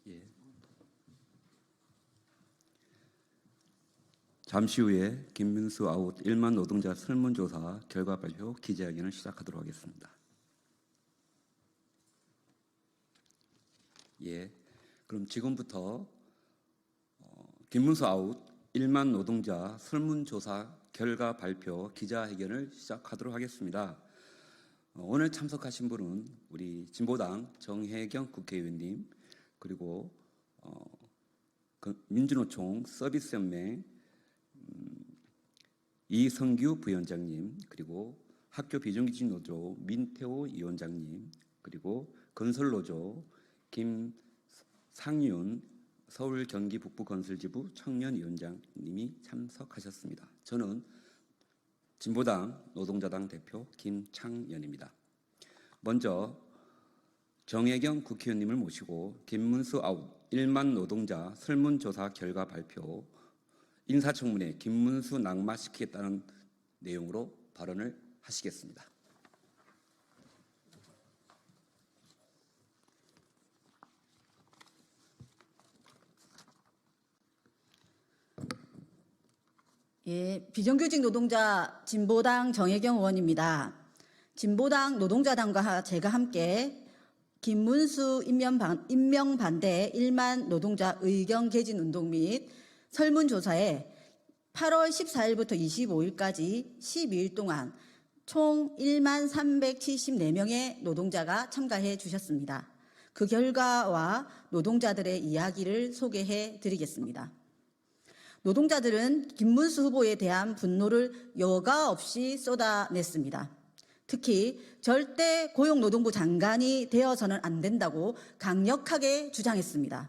예. 잠시 후에 김문수 아웃 1만 노동자 설문조사 결과 발표 기자회견을 시작하도록 하겠습니다. 예, 그럼 지금부터 김문수 아웃 1만 노동자 설문조사 결과 발표 기자회견을 시작하도록 하겠습니다. 오늘 참석하신 분은 우리 진보당 정혜경 국회의원님, 그리고 민주노총 서비스연맹 이성규 부위원장님, 그리고 학교 비정규직노조 민태호 위원장님, 그리고 건설노조 김상윤 서울 경기 북부 건설지부 청년위원장님이 참석하셨습니다. 저는 진보당 노동자당 대표 김창연입니다. 먼저 정혜경 국회의원님을 모시고 김문수 아웃 1만 노동자 설문조사 결과 발표 인사청문회 김문수 낙마시키겠다는 내용으로 발언을 하시겠습니다. 예, 비정규직 노동자 진보당 정혜경 의원입니다. 진보당 노동자당과 제가 함께 김문수 임명 반대 1만 노동자 의견 개진 운동 및 설문조사에 8월 14일부터 25일까지 12일 동안 총 1만 374명의 노동자가 참가해 주셨습니다. 그 결과와 노동자들의 이야기를 소개해 드리겠습니다. 노동자들은 김문수 후보에 대한 분노를 여과 없이 쏟아냈습니다. 특히 절대 고용노동부 장관이 되어서는 안 된다고 강력하게 주장했습니다.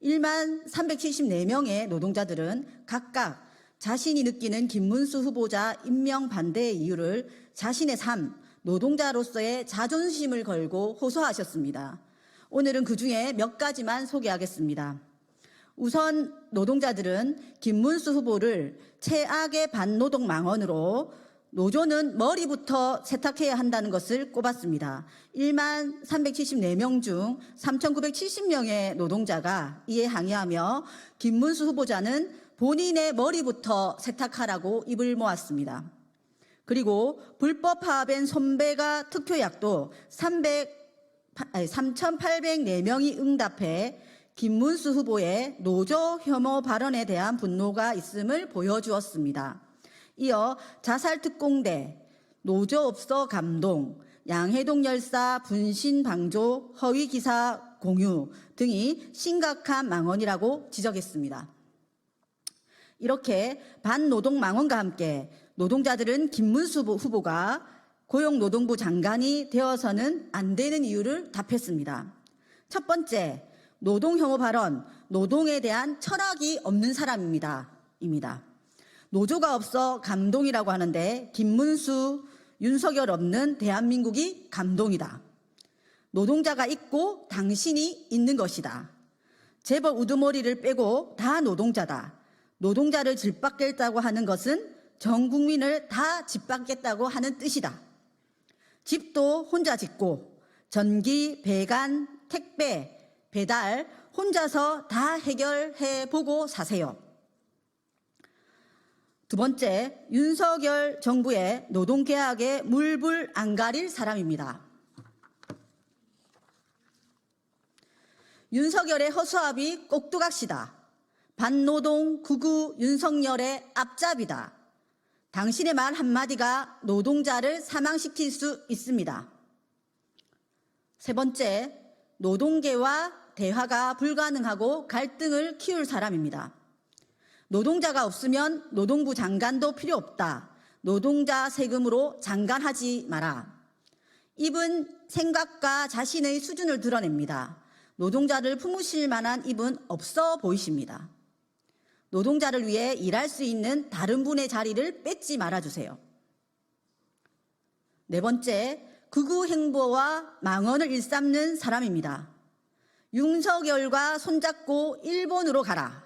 1만 374명의 노동자들은 각각 자신이 느끼는 김문수 후보자 임명 반대의 이유를 자신의 삶, 노동자로서의 자존심을 걸고 호소하셨습니다. 오늘은 그중에 몇 가지만 소개하겠습니다. 우선 노동자들은 김문수 후보를 최악의 반노동 망언으로 노조는 머리부터 세탁해야 한다는 것을 꼽았습니다. 1만 374명 중 3,970명의 노동자가 이에 항의하며 김문수 후보자는 본인의 머리부터 세탁하라고 입을 모았습니다. 그리고 불법 파업엔 손배가 특효약도 3,804명이 응답해 김문수 후보의 노조 혐오 발언에 대한 분노가 있음을 보여주었습니다. 이어 자살특공대, 노조업소 감동, 양해동 열사 분신 방조, 허위 기사 공유 등이 심각한 망언이라고 지적했습니다. 이렇게 반노동 망언과 함께 노동자들은 김문수 후보가 고용노동부 장관이 되어서는 안 되는 이유를 답했습니다. 첫 번째, 노동혐오 발언, 노동에 대한 철학이 없는 사람입니다. 노조가 없어 감동이라고 하는데 김문수, 윤석열 없는 대한민국이 감동이다. 노동자가 있고 당신이 있는 것이다. 재벌 우두머리를 빼고 다 노동자다. 노동자를 짓밟겠다고 하는 것은 전 국민을 다 짓밟겠다고 하는 뜻이다. 집도 혼자 짓고 전기, 배관, 택배, 배달 혼자서 다 해결해 보고 사세요. 두 번째, 윤석열 정부의 노동계약에 물불 안 가릴 사람입니다. 윤석열의 허수아비 꼭두각시다. 반노동 구구 윤석열의 앞잡이다. 당신의 말 한마디가 노동자를 사망시킬 수 있습니다. 세 번째, 노동계와 대화가 불가능하고 갈등을 키울 사람입니다. 노동자가 없으면 노동부 장관도 필요 없다. 노동자 세금으로 장관하지 마라. 입은 생각과 자신의 수준을 드러냅니다. 노동자를 품으실 만한 입은 없어 보이십니다. 노동자를 위해 일할 수 있는 다른 분의 자리를 뺏지 말아주세요. 네 번째, 극우 행보와 망언을 일삼는 사람입니다. 윤석열과 손잡고 일본으로 가라.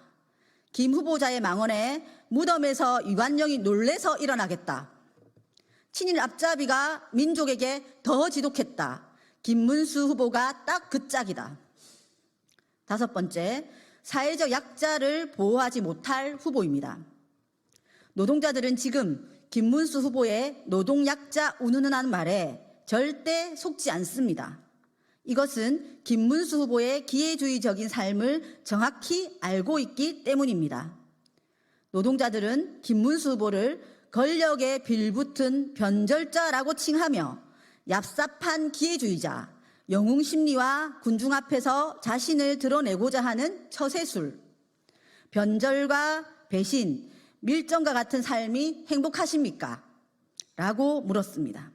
김 후보자의 망언에 무덤에서 유관령이 놀래서 일어나겠다. 친일 앞잡이가 민족에게 더 지독했다. 김문수 후보가 딱 그 짝이다. 5번째, 사회적 약자를 보호하지 못할 후보입니다. 노동자들은 지금 김문수 후보의 노동약자 운운하는 말에 절대 속지 않습니다. 이것은 김문수 후보의 기회주의적인 삶을 정확히 알고 있기 때문입니다. 노동자들은 김문수 후보를 권력에 빌붙은 변절자라고 칭하며 얍삽한 기회주의자, 영웅심리와 군중 앞에서 자신을 드러내고자 하는 처세술, 변절과 배신, 밀정과 같은 삶이 행복하십니까? 라고 물었습니다.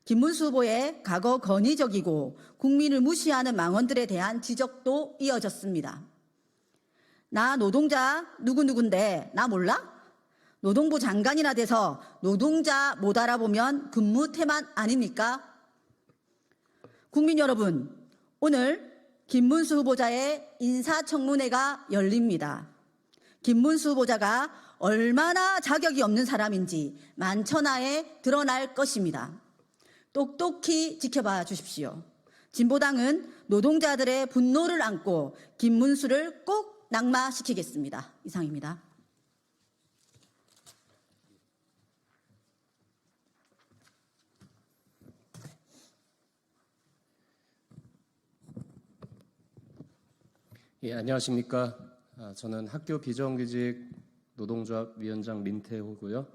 김문수 후보의 과거 권위적이고 국민을 무시하는 망언들에 대한 지적도 이어졌습니다. 나 노동자 누구누군데 나 몰라? 노동부 장관이나 돼서 노동자 못 알아보면 근무 태만 아닙니까? 국민 여러분, 오늘 김문수 후보자의 인사청문회가 열립니다. 김문수 후보자가 얼마나 자격이 없는 사람인지 만천하에 드러날 것입니다. 똑똑히 지켜봐 주십시오. 진보당은 노동자들의 분노를 안고 김문수를 꼭 낙마시키겠습니다. 이상입니다. 예, 안녕하십니까. 저는 학교 비정규직 노동조합 위원장 민태호고요.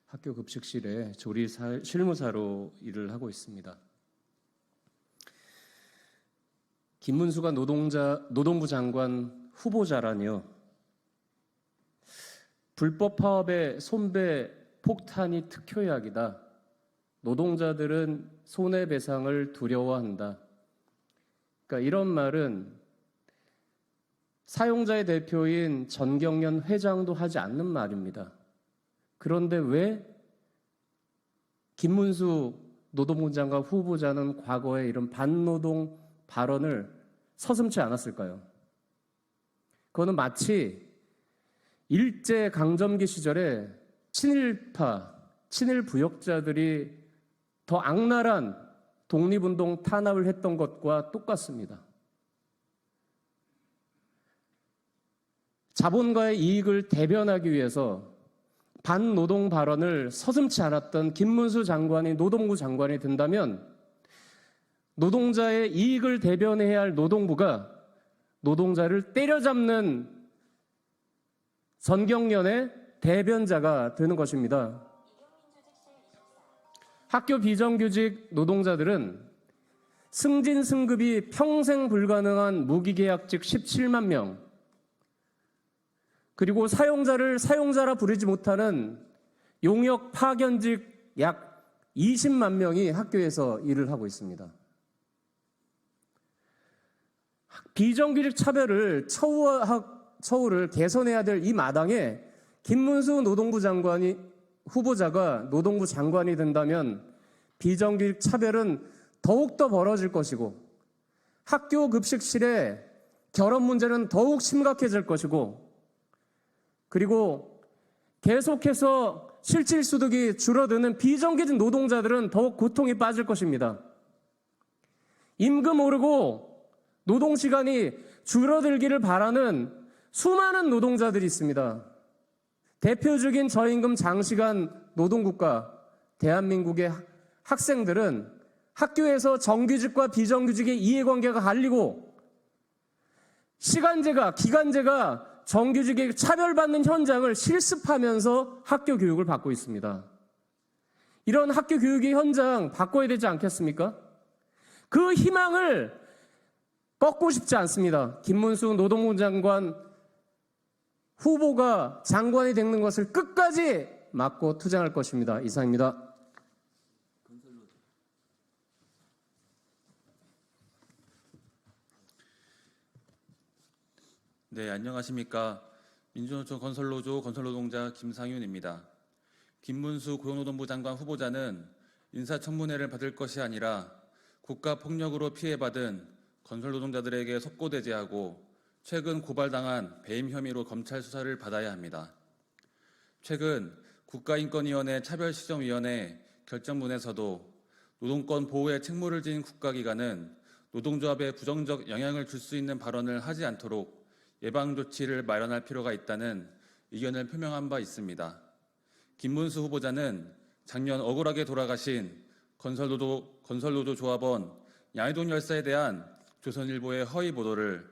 학교 급식실에 조리 실무사로 일을 하고 있습니다. 김문수가 노동부 장관 후보자라니요. 불법 파업의 손배 폭탄이 특효약이다. 노동자들은 손해배상을 두려워한다. 그러니까 이런 말은 사용자의 대표인 전경련 회장도 하지 않는 말입니다. 그런데 왜 김문수 노동부 장관 후보자는 과거에 이런 반노동 발언을 서슴지 않았을까요? 그거는 마치 일제강점기 시절에 친일파, 친일부역자들이 더 악랄한 독립운동 탄압을 했던 것과 똑같습니다. 자본가의 이익을 대변하기 위해서 반노동 발언을 서슴지 않았던 김문수 장관이 노동부 장관이 된다면 노동자의 이익을 대변해야 할 노동부가 노동자를 때려잡는 전경련의 대변자가 되는 것입니다. 학교 비정규직 노동자들은 승진 승급이 평생 불가능한 무기계약직 17만 명, 그리고 사용자를 사용자라 부르지 못하는 용역 파견직 약 20만 명이 학교에서 일을 하고 있습니다. 비정규직 차별을 처우를 개선해야 될 이 마당에 김문수 노동부 장관이 후보자가 노동부 장관이 된다면 비정규직 차별은 더욱더 벌어질 것이고 학교 급식실의 결혼 문제는 더욱 심각해질 것이고 그리고 계속해서 실질소득이 줄어드는 비정규직 노동자들은 더욱 고통에 빠질 것입니다. 임금 오르고 노동시간이 줄어들기를 바라는 수많은 노동자들이 있습니다. 대표적인 저임금 장시간 노동국가 대한민국의 학생들은 학교에서 정규직과 비정규직의 이해관계가 갈리고 시간제가, 기간제가 정규직에 차별받는 현장을 실습하면서 학교 교육을 받고 있습니다. 이런 학교 교육의 현장 바꿔야 되지 않겠습니까? 그 희망을 꺾고 싶지 않습니다. 김문수 노동부 장관 후보가 장관이 되는 것을 끝까지 막고 투쟁할 것입니다. 이상입니다. 네, 안녕하십니까. 민주노총 건설노조 건설노동자 김상윤입니다. 김문수 고용노동부 장관 후보자는 인사청문회를 받을 것이 아니라 국가폭력으로 피해받은 건설노동자들에게 속고대죄하고 최근 고발당한 배임 혐의로 검찰 수사를 받아야 합니다. 최근 국가인권위원회 차별시정위원회 결정문에서도 노동권 보호에 책무를 지닌 국가기관은 노동조합에 부정적 영향을 줄 수 있는 발언을 하지 않도록 예방 조치를 마련할 필요가 있다는 의견을 표명한 바 있습니다. 김문수 후보자는 작년 억울하게 돌아가신 건설노조 조합원 양해동 열사에 대한 조선일보의 허위 보도를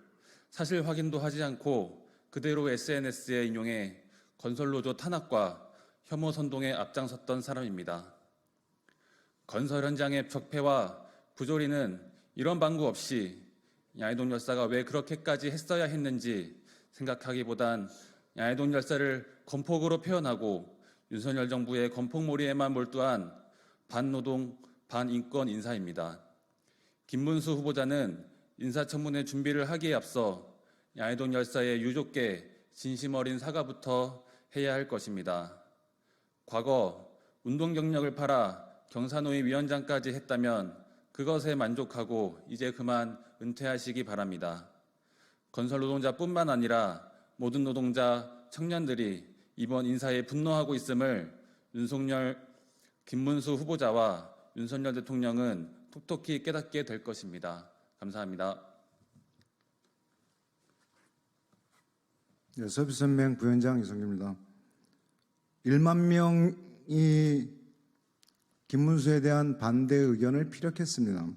사실 확인도 하지 않고 그대로 SNS에 인용해 건설노조 탄압과 혐오 선동에 앞장섰던 사람입니다. 건설 현장의 적폐와 부조리는 이런 방구 없이 양해동 열사가 왜 그렇게까지 했어야 했는지 생각하기보단 양해동 열사를 건폭으로 표현하고 윤석열 정부의 건폭몰이에만 몰두한 반노동, 반인권 인사입니다. 김문수 후보자는 인사청문회 준비를 하기에 앞서 양해동 열사의 유족께 진심 어린 사과부터 해야 할 것입니다. 과거 운동 경력을 팔아 경사노위 위원장까지 했다면 그것에 만족하고 이제 그만 은퇴하시기 바랍니다. 건설 노동자뿐만 아니라 모든 노동자, 청년들이 이번 인사에 분노하고 있음을 윤석열, 김문수 후보자와 윤석열 대통령은 톡톡히 깨닫게 될 것입니다. 감사합니다. 네, 서비스연맹 부위원장 이성규입니다. 1만 명이 김문수에 대한 반대 의견을 피력했습니다.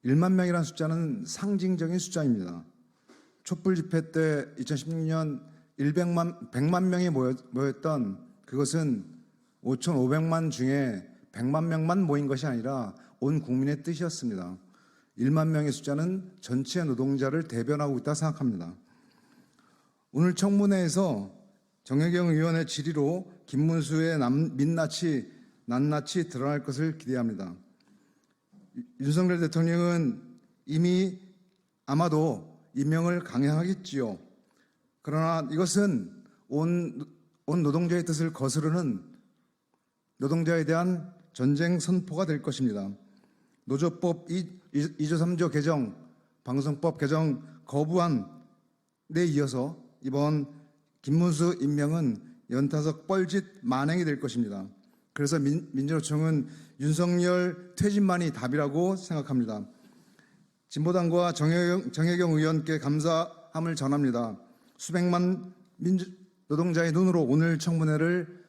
1만 명이라는 숫자는 상징적인 숫자입니다. 촛불 집회 때 2016년 100만 명이 모였던 그것은 5,500만 중에 100만 명만 모인 것이 아니라 온 국민의 뜻이었습니다. 1만 명의 숫자는 전체 노동자를 대변하고 있다고 생각합니다. 오늘 청문회에서 정혜경 의원의 질의로 김문수의 민낯이 낱낱이 드러날 것을 기대합니다. 윤석열 대통령은 이미 아마도 임명을 강행하겠지요. 그러나 이것은 온 노동자의 뜻을 거스르는 노동자에 대한 전쟁 선포가 될 것입니다. 노조법 2조 3조 개정, 방송법 개정 거부한 데 이어서 이번 김문수 임명은 연타석 뻘짓 만행이 될 것입니다. 그래서 민주노총은 윤석열 퇴진만이 답이라고 생각합니다. 진보당과 정혜경 의원께 감사함을 전합니다. 수백만 노동자의 눈으로 오늘 청문회를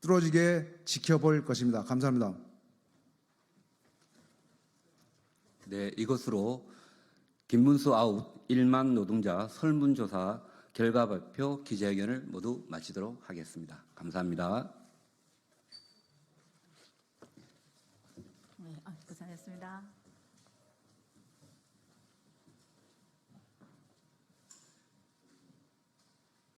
뚫어지게 지켜볼 것입니다. 감사합니다. 네, 이것으로 김문수 아웃 1만 노동자 설문조사 결과 발표 기자회견을 모두 마치도록 하겠습니다. 감사합니다. 네, 고생하셨습니다.